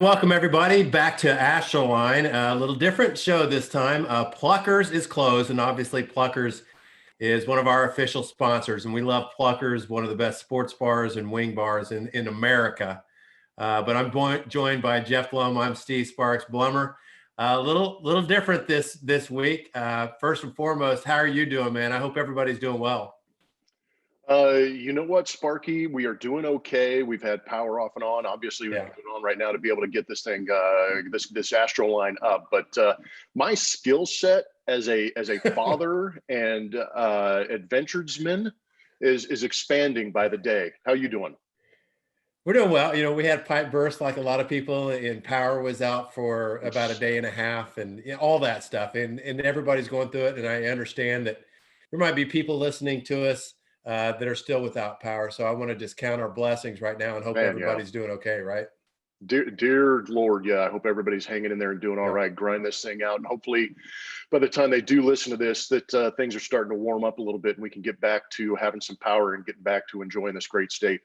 Welcome everybody back to Astroline. A little different show this time. Pluckers is closed, and obviously Pluckers is one of our official sponsors, and we love Pluckers, one of the best sports bars and wing bars in America. But I'm joined by Jeff Blum. I'm Steve Sparks Blummer. A little different this week. First and foremost, how are you doing, man? I hope everybody's doing well. You know what, Sparky? We are doing okay. We've had power off and on. Obviously, we've been on right now to be able to get this thing, this Astroline up. But my skill set as a father and adventuresman is expanding by the day. How you doing? We're doing well. You know, we had pipe burst like a lot of people, and power was out for about a day and a half, and all that stuff. And everybody's going through it. And I understand that there might be people listening to us that are still without power. So I want to just count our blessings right now and hope everybody's doing okay, right? Dear Lord, yeah, I hope everybody's hanging in there and doing all right, grind this thing out. And hopefully by the time they do listen to this, that things are starting to warm up a little bit and we can get back to having some power and getting back to enjoying this great state.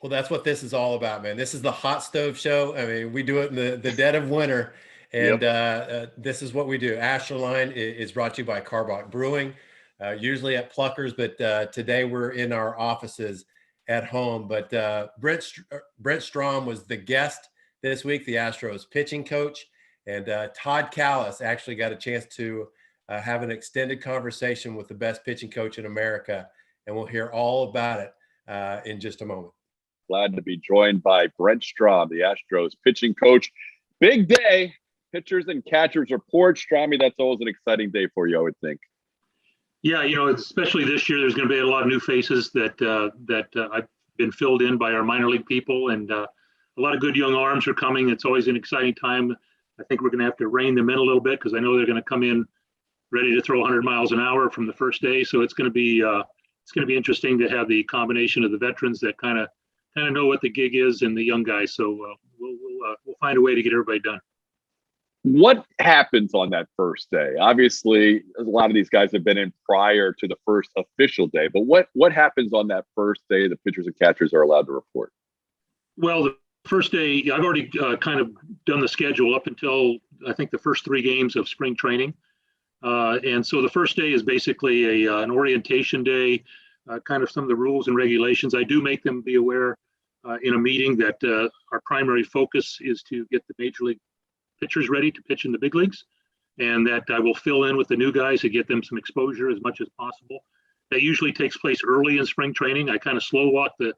Well, that's what this is all about, man. This is the hot stove show. I mean, we do it in the dead of winter, and this is what we do. Astroline is brought to you by Carbach Brewing, usually at Pluckers, but today we're in our offices at home. But Brent Strom was the guest this week, the Astros pitching coach, and Todd Callis actually got a chance to have an extended conversation with the best pitching coach in America, and we'll hear all about it in just a moment. Glad to be joined by Brent Strom, the Astros pitching coach. Big day, pitchers and catchers report. Stromy, that's always an exciting day for you, I would think. Yeah, you know, especially this year, there's going to be a lot of new faces that I've been filled in by our minor league people, and a lot of good young arms are coming. It's always an exciting time. I think we're going to have to rein them in a little bit because I know they're going to come in ready to throw 100 miles an hour from the first day. So it's going to be interesting to have the combination of the veterans that kind of know what the gig is and the young guys. So we'll find a way to get everybody done. What happens on that first day? Obviously, a lot of these guys have been in prior to the first official day, but what happens on that first day the pitchers and catchers are allowed to report? Well, the first day, I've already kind of done the schedule up until I think the first 3 games of spring training. And so the first day is basically an orientation day, kind of some of the rules and regulations. I do make them be aware in a meeting that our primary focus is to get the major league pitchers ready to pitch in the big leagues, and that I will fill in with the new guys to get them some exposure as much as possible. That usually takes place early in spring training. I kind of slow walk the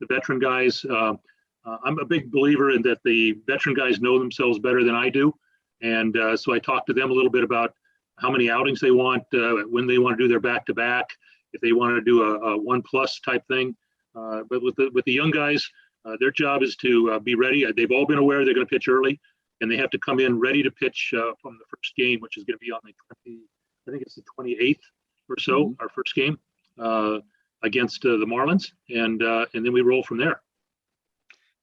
veteran guys. I'm a big believer in that the veteran guys know themselves better than I do, and so I talk to them a little bit about how many outings they want, when they want to do their back-to-back, if they want to do a 1+ type thing. But with the young guys, their job is to be ready. They've all been aware they're going to pitch early, and they have to come in ready to pitch from the first game, which is going to be on the I think it's the 28th or so, our first game against the Marlins, and then we roll from there.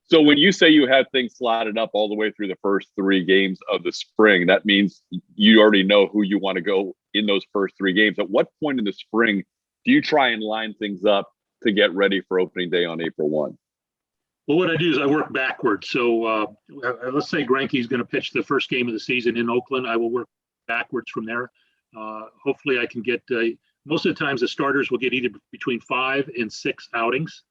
So when you say you have things slotted up all the way through the first 3 games of the spring, that means you already know who you want to go in those first 3 games. At what point in the spring do you try and line things up to get ready for opening day on April 1? Well, what I do is I work backwards. So let's say Greinke's going to pitch the first game of the season in Oakland. I will work backwards from there. Hopefully I can get, most of the times the starters will get either between 5 and 6 outings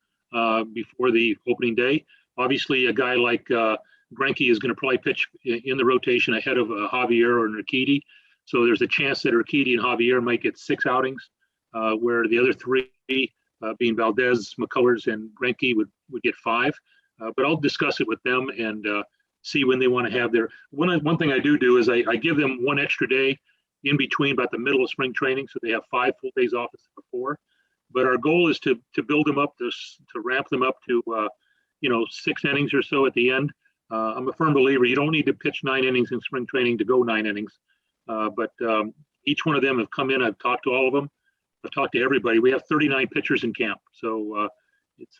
before the opening day. Obviously, a guy like Greinke is going to probably pitch in the rotation ahead of Javier or Urquidy. So there's a chance that Urquidy and Javier might get 6 outings, where the other 3, being Valdez, Mccullers, and Greinke would get 5. But I'll discuss it with them and see when they want to have their one thing I do is I give them 1 extra day in between about the middle of spring training, so they have 5 full days off instead of 4. But our goal is to build them up, to ramp them up to 6 innings or so at the end. I'm a firm believer you don't need to pitch 9 innings in spring training to go 9 innings. But each one of them have come in. I've talked to all of them. I've talked to everybody. We have 39 pitchers in camp, so it's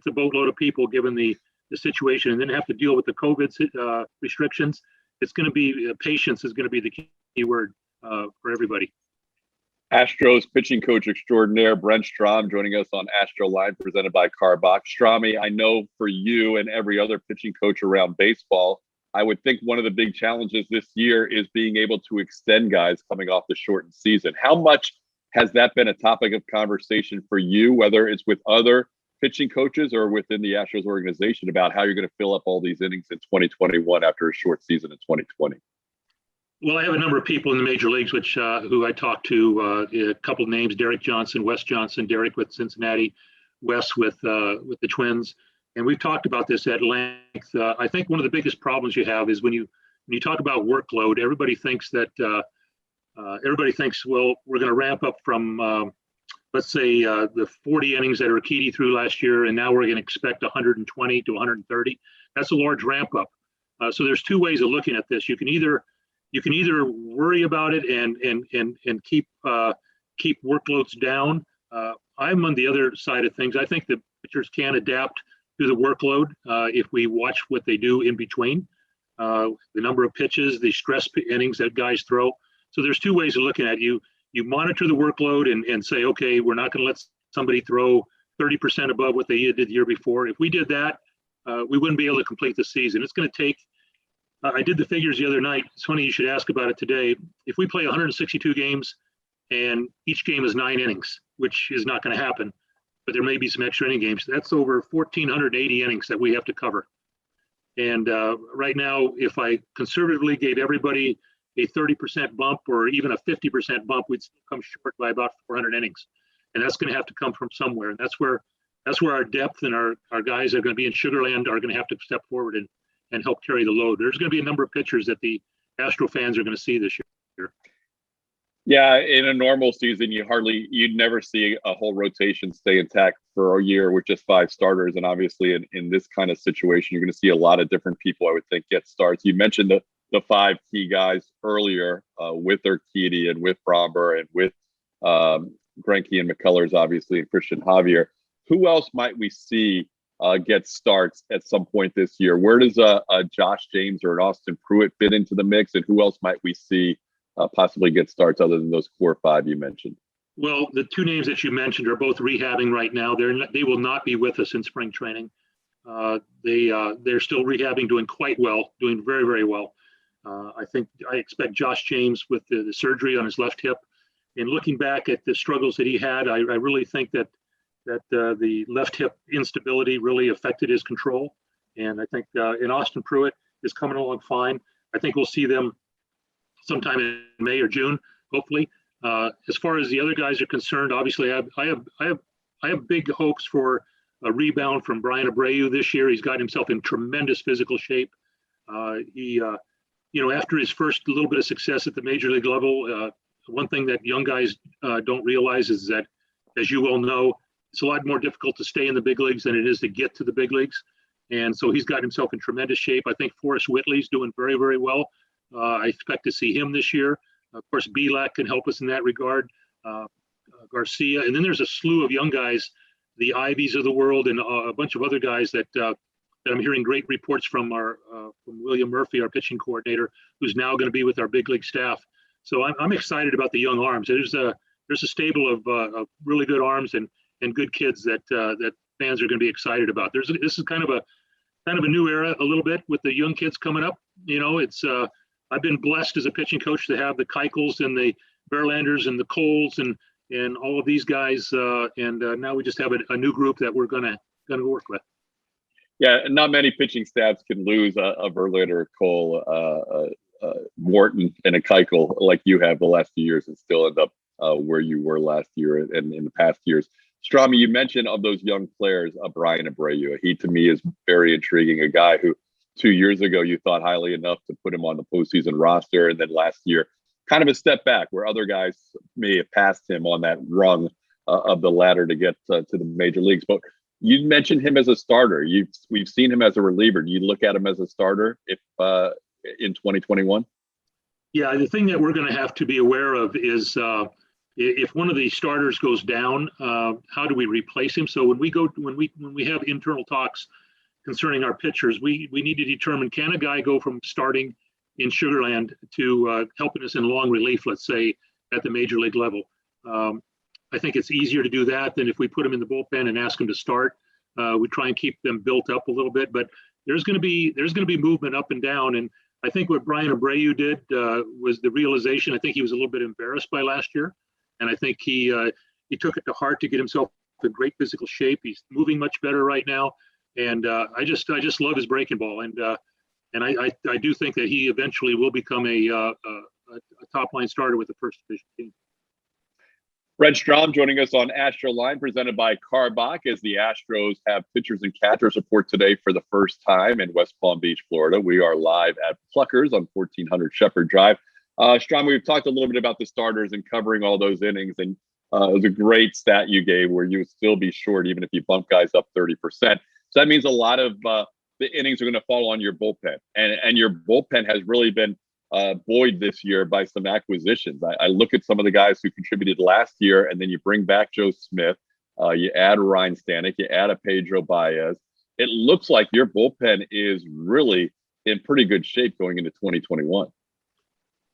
a boatload of people given the situation, and then have to deal with the COVID restrictions. It's going to be patience is going to be the key word for everybody. Astros pitching coach extraordinaire Brent Strom joining us on Astroline, presented by Carbach. Stromy, I know for you and every other pitching coach around baseball, I would think one of the big challenges this year is being able to extend guys coming off the shortened season. How much has that been a topic of conversation for you, whether it's with other pitching coaches or within the Astros organization, about how you're going to fill up all these innings in 2021 after a short season in 2020? Well, I have a number of people in the major leagues who I talked to. A couple of names: Derek Johnson, Wes Johnson, Derek with Cincinnati, Wes with the Twins, and we've talked about this at length. I think one of the biggest problems you have is when you talk about workload, everybody thinks, well, we're going to ramp up from let's say the 40 innings that Urquidy threw last year, and now we're going to expect 120 to 130. That's a large ramp up. So there's two ways of looking at this. You can either worry about it and keep workloads down. I'm on the other side of things. I think the pitchers can adapt to the workload if we watch what they do in between, the number of pitches, the stress innings that guys throw. So there's two ways of looking at it. You monitor the workload and say, okay, we're not going to let somebody throw 30% above what they did the year before. If we did that, we wouldn't be able to complete the season. It's going to take, I did the figures the other night. It's funny you should ask about it today. If we play 162 games and each game is 9 innings, which is not going to happen, but there may be some extra inning games, that's over 1,480 innings that we have to cover. And right now, if I conservatively gave everybody a 30% bump or even a 50% bump, we'd still come short by about 400 innings. And that's going to have to come from somewhere. And that's where our depth and our guys that are going to be in Sugarland are going to have to step forward and help carry the load. There's going to be a number of pitchers that the Astro fans are going to see this year. Yeah, in a normal season, you'd never see a whole rotation stay intact for a year with just 5 starters. And obviously in this kind of situation, you're going to see a lot of different people, I would think, get starts. You mentioned the 5 key guys earlier with Urquidy and with Bromber and with Greinke and McCullers, obviously, and Christian Javier. Who else might we see get starts at some point this year? Where does a Josh James or an Austin Pruitt fit into the mix? And who else might we see possibly get starts other than those core 5 you mentioned? Well, the 2 names that you mentioned are both rehabbing right now. They will not be with us in spring training. They're still rehabbing, doing quite well, doing very, very well. I expect Josh James with the surgery on his left hip. And looking back at the struggles that he had, I really think that the left hip instability really affected his control. And I think and Austin Pruitt is coming along fine. I think we'll see them sometime in May or June, hopefully. As far as the other guys are concerned, obviously I have big hopes for a rebound from Brian Abreu this year. He's got himself in tremendous physical shape. After his first little bit of success at the major league level, one thing that young guys don't realize is that, as you well know, it's a lot more difficult to stay in the big leagues than it is to get to the big leagues. And so he's got himself in tremendous shape. I think Forrest Whitley's doing very, very well. I expect to see him this year. Of course, Belak can help us in that regard. Garcia, and then there's a slew of young guys, the Ivies of the world, and a bunch of other guys that I'm hearing great reports from from William Murphy, our pitching coordinator, who's now going to be with our big league staff. So I'm excited about the young arms. There's a stable of really good arms and good kids that fans are going to be excited about. This is kind of a new era a little bit with the young kids coming up. It's I've been blessed as a pitching coach to have the Keuchels and the Verlanders and the Coles and all of these guys, and now we just have a new group that we're gonna work with. Yeah, not many pitching staffs can lose a Verlander, Cole, Morton, and a Keuchel like you have the last few years, and still end up where you were last year and in the past years. Strom, you mentioned of those young players, Brian Abreu. He, to me, is very intriguing. A guy who 2 years ago you thought highly enough to put him on the postseason roster, and then last year, kind of a step back where other guys may have passed him on that rung of the ladder to get to the major leagues. But you mentioned him as a starter. We've seen him as a reliever. Do you look at him as a starter if in 2021? Yeah, the thing that we're going to have to be aware of is if one of the starters goes down, how do we replace him? So when we have internal talks concerning our pitchers, we need to determine, can a guy go from starting in Sugarland to helping us in long relief, let's say, at the major league level. I think it's easier to do that than if we put him in the bullpen and ask him to start. We try and keep them built up a little bit, but there's going to be movement up and down. And I think what Brian Abreu did was the realization. I think he was a little bit embarrassed by last year, and I think he took it to heart to get himself in great physical shape. He's moving much better right now, and I just love his breaking ball, and I do think that he eventually will become a top line starter with the first division team. Brent Strom joining us on Astroline, presented by Carbach, as the Astros have pitchers and catchers report today for the first time in West Palm Beach, Florida. We are live at Pluckers on 1400 Shepherd Drive. Strom, we've talked a little bit about the starters and covering all those innings, and it was a great stat you gave where you would still be short even if you bump guys up 30%. So that means a lot of the innings are going to fall on your bullpen, and your bullpen has really been buoyed this year by some acquisitions. I look at some of the guys who contributed last year, and then you bring back Joe Smith, you add Ryan Stanek, you add a Pedro Baez. It looks like your bullpen is really in pretty good shape going into 2021.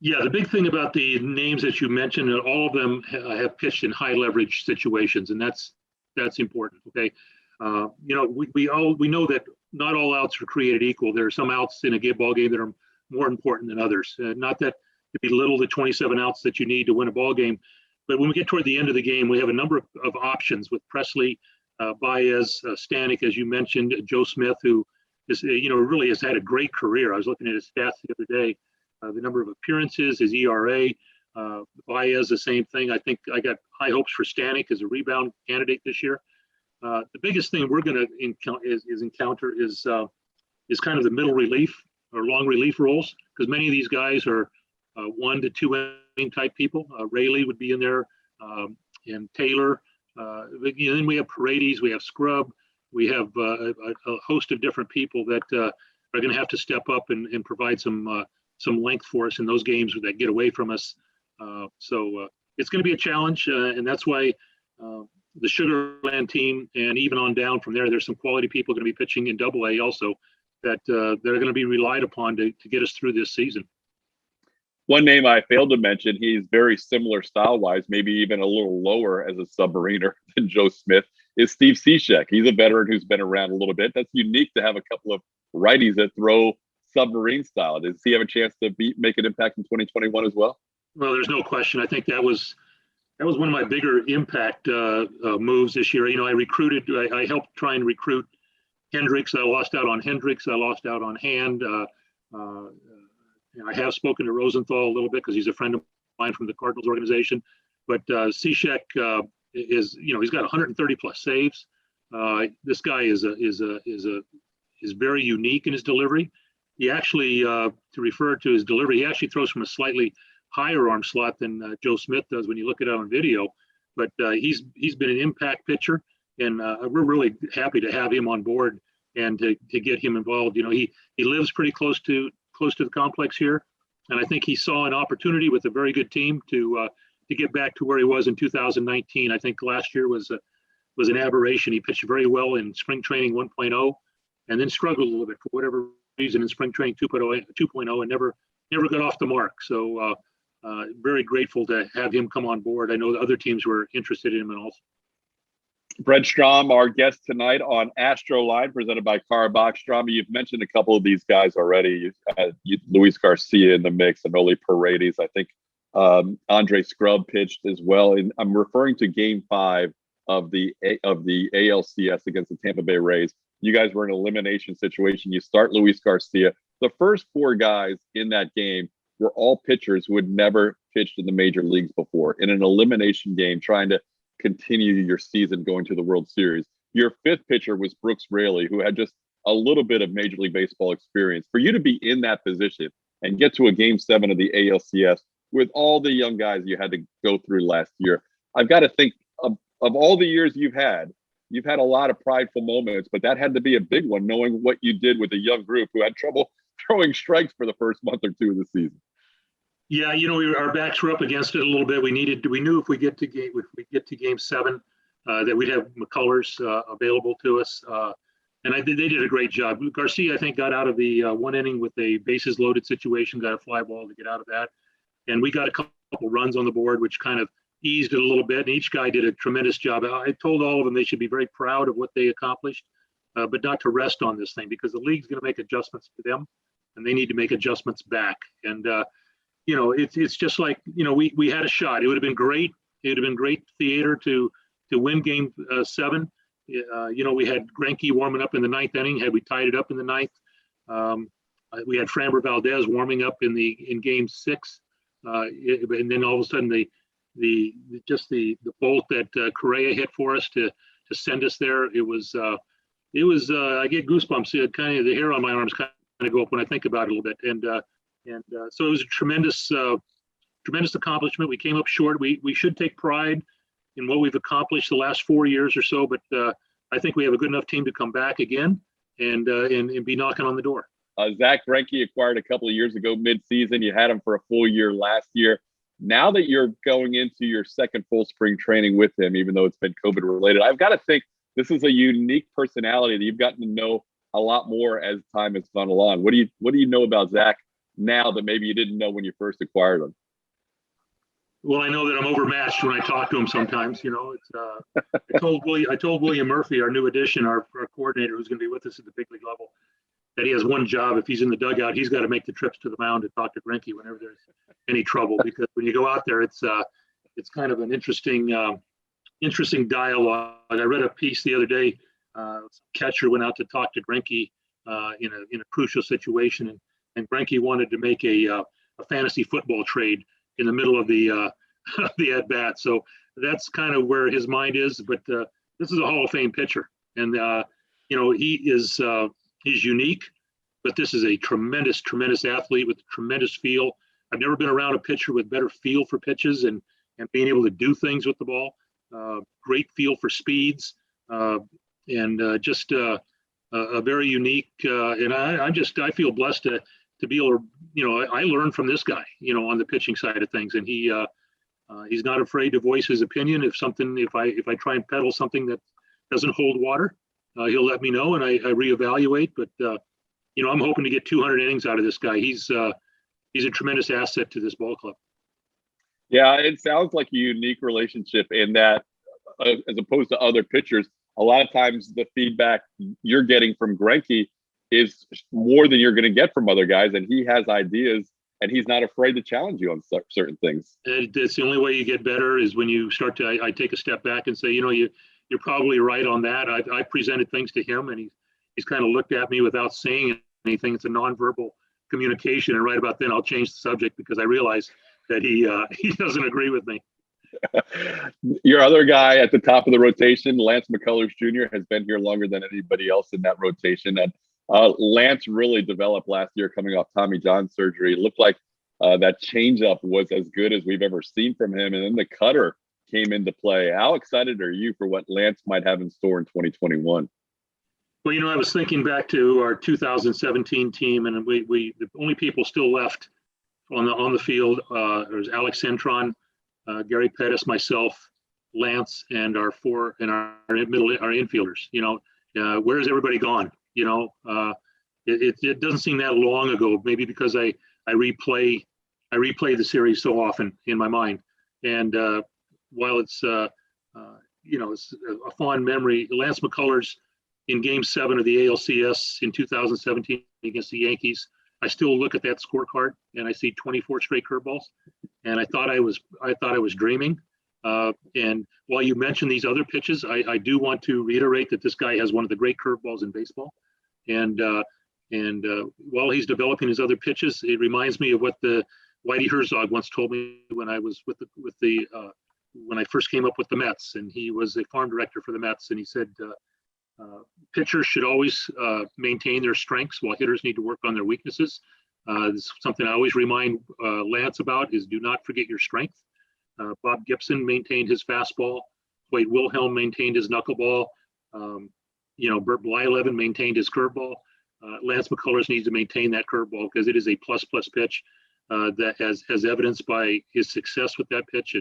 Yeah, the big thing about the names that you mentioned, all of them have pitched in high leverage situations, and that's important. Okay, we know that not all outs are created equal. There are some outs in a ball game that are more important than others. Not that to belittle the 27 outs that you need to win a ball game, but when we get toward the end of the game, we have a number of options with Presley, Baez, Stanek, as you mentioned, Joe Smith, who is really has had a great career. I was looking at his stats the other day, the number of appearances, his ERA. Baez, the same thing. I think I got high hopes for Stanek as a rebound candidate this year. The biggest thing we're going to encounter is kind of the middle relief or long relief roles, because many of these guys are 1 to 2 inning type people. Rayleigh would be in there, and Taylor. Then we have Paredes, we have Scrub, we have a host of different people that are going to have to step up and provide some length for us in those games that get away from us. So it's going to be a challenge, and that's why the Sugarland team, and even on down from there's some quality people going to be pitching in Double-A also, that they're going to be relied upon to get us through this season. One name I failed to mention, he's very similar style-wise, maybe even a little lower as a submariner than Joe Smith, is Steve Seashek. He's a veteran who's been around a little bit. That's unique to have a couple of righties that throw submarine style. Does he have a chance to make an impact in 2021 as well? Well, there's no question. I think that was one of my bigger impact moves this year. I helped try and recruit Hendricks. I lost out on Hendricks. I lost out on Hand. I have spoken to Rosenthal a little bit because he's a friend of mine from the Cardinals organization. But Seashek is, he's got 130 plus saves. This guy is very unique in his delivery. He actually, to refer to his delivery, he actually throws from a slightly higher arm slot than Joe Smith does when you look at it on video. But he's been an impact pitcher. And we're really happy to have him on board and to get him involved. He lives pretty close to the complex here, and I think he saw an opportunity with a very good team to get back to where he was in 2019. I think last year was an aberration. He pitched very well in spring training 1.0, and then struggled a little bit for whatever reason in spring training 2.0, and never got off the mark. So very grateful to have him come on board. I know the other teams were interested in him and also. Brent Strom, our guest tonight on Astroline, presented by Carbach. Strom, you've mentioned a couple of these guys already. You've had Luis Garcia in the mix, and Oli Paredes. I think Andre Scrub pitched as well. And I'm referring to Game 5 of the ALCS against the Tampa Bay Rays. You guys were in an elimination situation. You start Luis Garcia. The first 4 guys in that game were all pitchers who had never pitched in the major leagues before. In an elimination game, trying to continue your season going to the World Series. Your 5th pitcher was Brooks Raley, who had just a little bit of Major League Baseball experience. For you to be in that position and get to a Game 7 of the ALCS with all the young guys you had to go through last year, I've got to think of all the years you've had a lot of prideful moments, but that had to be a big one, knowing what you did with a young group who had trouble throwing strikes for the first month or 2 of the season. Yeah, our backs were up against it a little bit. We knew if we get to Game 7, that we'd have Mccullers available to us, and they did a great job. Garcia, I think, got out of the 1 inning with a bases loaded situation, got a fly ball to get out of that, and we got a couple runs on the board, which kind of eased it a little bit. And each guy did a tremendous job. I told all of them they should be very proud of what they accomplished. but not to rest on this thing, because the league's going to make adjustments to them, and they need to make adjustments back. And it's just like, we had a shot. It would have been great. It would have been great theater to win game 7. We had Greinke warming up in the 9th inning. Had we tied it up in the 9th, we had Framber Valdez warming up in game 6, and then all of a sudden the bolt that Correa hit for us to send us there. It was I get goosebumps. Kind of the hair on my arms kind of go up when I think about it a little bit. And so it was a tremendous accomplishment. We came up short. We should take pride in what we've accomplished the last 4 years or so, but I think we have a good enough team to come back again and be knocking on the door. Zach Greinke acquired a couple of years ago mid-season. You had him for a full year last year. Now that you're going into your second full spring training with him, even though it's been COVID related, I've got to think this is a unique personality that you've gotten to know a lot more as time has gone along. What do you know about Zach now that maybe you didn't know when you first acquired him? Well, I know that I'm overmatched when I talk to him sometimes. I told William Murphy, our new addition, our coordinator, who's going to be with us at the big league level, that he has one job. If he's in the dugout, he's got to make the trips to the mound to talk to Greinke whenever there's any trouble, because when you go out there, it's kind of an interesting dialogue. I read a piece the other day. Catcher went out to talk to Greinke in a crucial situation, and Greinke wanted to make a fantasy football trade in the middle of the at bat. So that's kind of where his mind is. But this is a Hall of Fame pitcher, and he's unique. But this is a tremendous athlete with tremendous feel. I've never been around a pitcher with better feel for pitches and being able to do things with the ball. Great feel for speeds, and just a very unique. And I feel blessed to be able to, I learned from this guy, on the pitching side of things, and he's not afraid to voice his opinion. If I try and peddle something that doesn't hold water, he'll let me know, and I reevaluate. But I'm hoping to get 200 innings out of this guy. He's a tremendous asset to this ball club. Yeah, it sounds like a unique relationship in that, as opposed to other pitchers, a lot of times the feedback you're getting from Greinke is more than you're going to get from other guys, and he has ideas, and he's not afraid to challenge you on certain things. It's the only way you get better is when you start to. I take a step back and say, you're probably right on that. I presented things to him, and he's kind of looked at me without saying anything. It's a nonverbal communication, and right about then I'll change the subject because I realize that he doesn't agree with me. Your other guy at the top of the rotation, Lance Mccullers Jr., has been here longer than anybody else in that rotation. And Lance really developed last year coming off Tommy John surgery. It looked like that changeup was as good as we've ever seen from him. And then the cutter came into play. How excited are you for what Lance might have in store in 2021? Well, I was thinking back to our 2017 team, and we the only people still left on the field was Alex Centron, Gary Pettis, myself, Lance, and our infielders. Where's everybody gone? It doesn't seem that long ago. Maybe because I replay the series so often in my mind, and while it's it's a fond memory, Lance McCullers in Game 7 of the ALCS in 2017 against the Yankees, I still look at that scorecard and I see 24 straight curveballs, and I thought I was dreaming. And while you mentioned these other pitches, I do want to reiterate that this guy has one of the great curveballs in baseball. And while he's developing his other pitches, it reminds me of what the Whitey Herzog once told me when I was when I first came up with the Mets, and he was a farm director for the Mets, and he said pitchers should always maintain their strengths while hitters need to work on their weaknesses. This is something I always remind Lance about, is do not forget your strength. Bob Gibson maintained his fastball. Wade Wilhelm maintained his knuckleball. Bert Blyleven maintained his curveball. Lance McCullers needs to maintain that curveball because it is a plus pitch that as evidenced by his success with that pitch.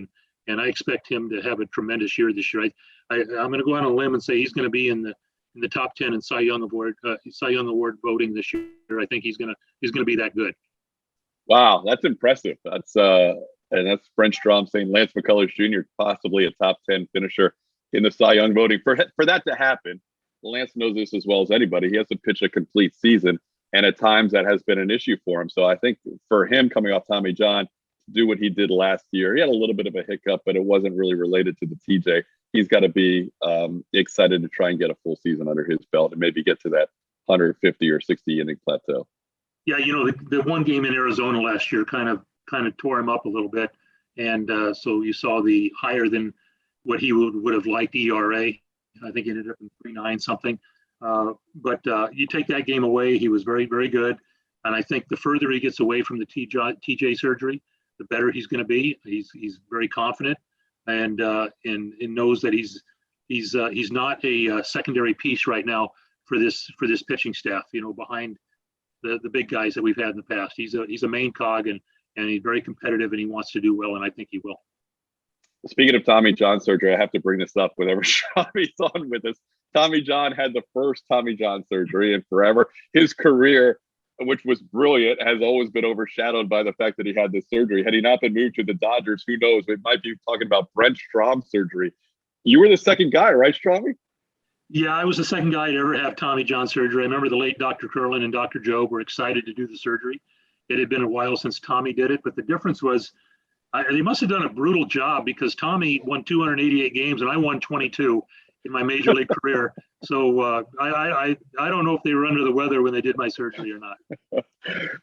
And I expect him to have a tremendous year this year. I'm going to go on a limb and say he's going to be in the top 10 in Cy Young Award voting this year. I think he's going to be that good. Wow, that's impressive. That's Brent Strom saying Lance McCullers Jr. possibly a top 10 finisher in the Cy Young voting. For that to happen, Lance knows this as well as anybody. He has to pitch a complete season, and at times that has been an issue for him. So I think for him coming off Tommy John to do what he did last year, he had a little bit of a hiccup, but it wasn't really related to the TJ. He's got to be excited to try and get a full season under his belt and maybe get to that 150 or 60 inning plateau. Yeah, the one game in Arizona last year kind of tore him up a little bit, and so you saw the higher than what he would have liked ERA. I think he ended up in 3.9 something. But you take that game away, he was very, very good. And I think the further he gets away from the TJ surgery, the better he's going to be. He's very confident and knows that he's not a secondary piece right now for this pitching staff. Behind the big guys that we've had in the past, he's a main cog and he's very competitive and he wants to do well, and I think he will. Speaking of Tommy John surgery, I have to bring this up whenever Tommy's on with us. Tommy John had the first Tommy John surgery in forever. His career, which was brilliant, has always been overshadowed by the fact that he had this surgery. Had he not been moved to the Dodgers, who knows? We might be talking about Brent Strom surgery. You were the second guy, right, Stromy? Yeah, I was the second guy to ever have Tommy John surgery. I remember the late Dr. Curlin and Dr. Jobe were excited to do the surgery. It had been a while since Tommy did it, but the difference was they must have done a brutal job because Tommy won 288 games and I won 22 in my major league career. So I don't know if they were under the weather when they did my surgery or not.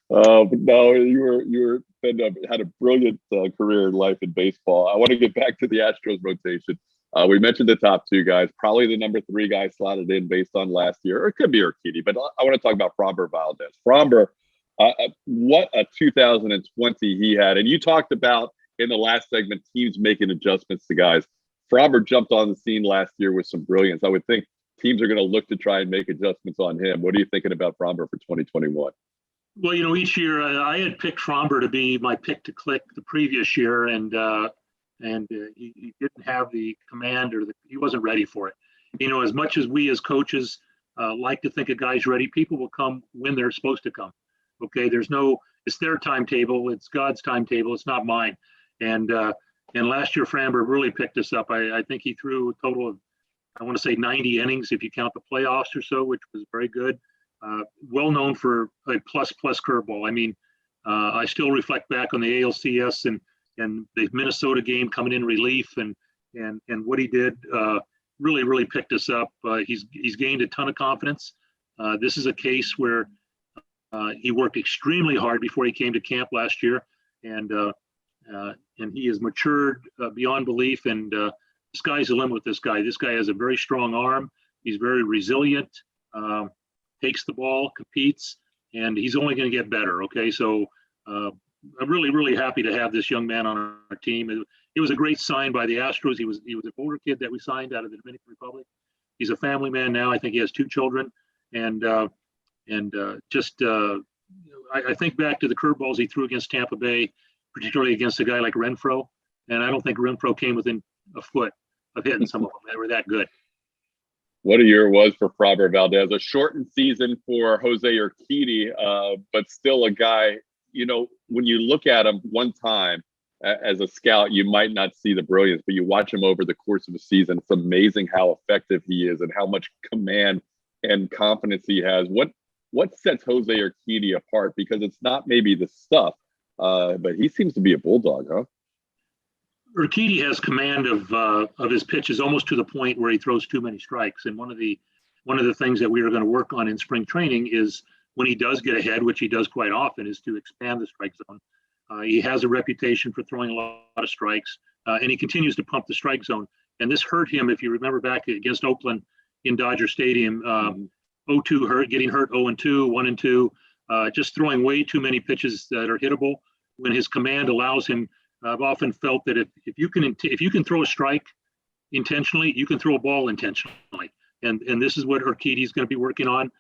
No, you had a brilliant career in life in baseball. I want to get back to the Astros rotation. We mentioned the top two guys, probably the number 3 guy slotted in based on last year, or it could be Urquidy, but I want to talk about Framber Valdez. Framber, what a 2020 he had. And you talked about in the last segment, teams making adjustments to guys. Framber jumped on the scene last year with some brilliance. I would think teams are going to look to try and make adjustments on him. What are you thinking about Framber for 2021? Well, each year I had picked Framber to be my pick to click the previous year, and he didn't have the command he wasn't ready for it. As much as we as coaches like to think a guy's ready, people will come when they're supposed to come. Okay, it's their timetable, it's God's timetable, it's not mine. And last year Framber really picked us up. I think he threw a total of, I want to say 90 innings if you count the playoffs or so, which was very good. Well known for a plus curveball. I mean, I still reflect back on the ALCS and the Minnesota game coming in relief and what he did really picked us up. He's gained a ton of confidence. This is a case where he worked extremely hard before he came to camp last year, and he has matured beyond belief. And the sky's the limit with this guy. This guy has a very strong arm. He's very resilient. Takes the ball, competes, and he's only going to get better. Okay, so I'm really happy to have this young man on our team. It was a great sign by the Astros. He was an older kid that we signed out of the Dominican Republic. He's a family man now. I think he has 2 children, and I think back to the curveballs he threw against Tampa Bay, particularly against a guy like Renfroe, and I don't think Renfroe came within a foot of hitting some of them. They were that good. What a year it was for Framber Valdez. A shortened season for Jose Urquidy, but still a guy, when you look at him one time as a scout, you might not see the brilliance, but you watch him over the course of a season. It's amazing how effective he is and how much command and confidence he has. What sets Jose Urquidy apart? Because it's not maybe the stuff, but he seems to be a bulldog, huh? Urquidy has command of his pitches almost to the point where he throws too many strikes. And one of the things that we are going to work on in spring training is when he does get ahead, which he does quite often, is to expand the strike zone. He has a reputation for throwing a lot of strikes, and he continues to pump the strike zone. And this hurt him, if you remember back against Oakland in Dodger Stadium, 0-2 getting hurt 0-2, 1-2, just throwing way too many pitches that are hittable when his command allows him. I've often felt that if you can throw a strike intentionally, you can throw a ball intentionally. And this is what Urquidy is going to be working on.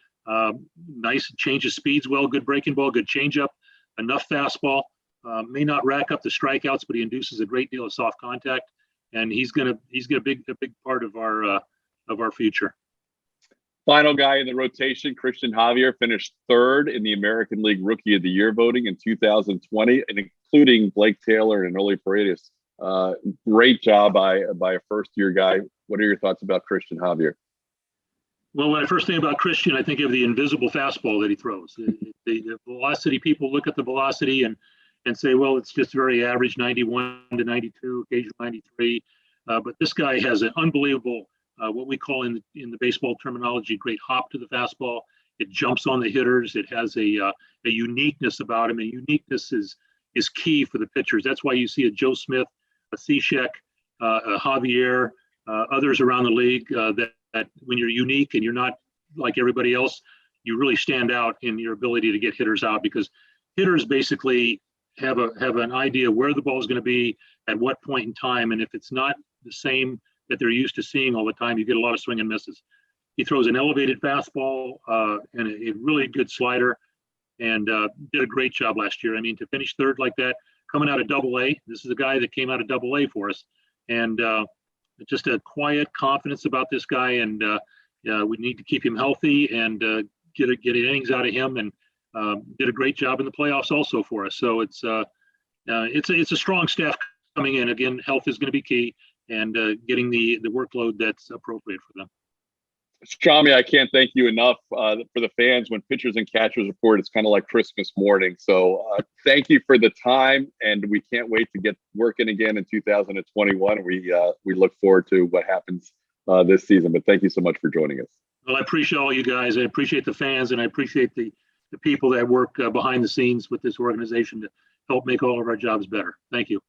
Nice change of speeds, well, good breaking ball, good changeup, enough fastball. May not rack up the strikeouts, but he induces a great deal of soft contact, and he's gonna be a big part of our future. Final guy in the rotation, Christian Javier, finished 3rd in the American League Rookie of the Year voting in 2020, and including Blake Taylor and Oli Paredes. Great job by a first-year guy. What are your thoughts about Christian Javier? Well, when I first think about Christian, I think of the invisible fastball that he throws. The velocity, people look at the velocity and say, well, it's just very average, 91 to 92, occasionally 93. But this guy has an unbelievable, what we call in the baseball terminology, great hop to the fastball. It jumps on the hitters. It has a uniqueness about him. And uniqueness is key for the pitchers. That's why you see a Joe Smith, a Seashek, a Javier, others around the league that when you're unique and you're not like everybody else, you really stand out in your ability to get hitters out, because hitters basically have an idea where the ball is going to be at what point in time. And if it's not the same that they're used to seeing all the time, you get a lot of swing and misses. He throws an elevated fastball and a really good slider, and did a great job last year. I mean, to finish third like that, coming out of Double-A, this is a guy that came out of Double-A for us, and just a quiet confidence about this guy. And we need to keep him healthy and get innings out of him, and did a great job in the playoffs also for us. So it's a strong staff coming in. Again, health is going to be key, and getting the workload that's appropriate for them. Strami, I can't thank you enough for the fans. When pitchers and catchers report, it's kind of like Christmas morning. So thank you for the time, and we can't wait to get working again in 2021. We look forward to what happens this season. But thank you so much for joining us. Well, I appreciate all you guys. I appreciate the fans, and I appreciate the people that work behind the scenes with this organization to help make all of our jobs better. Thank you.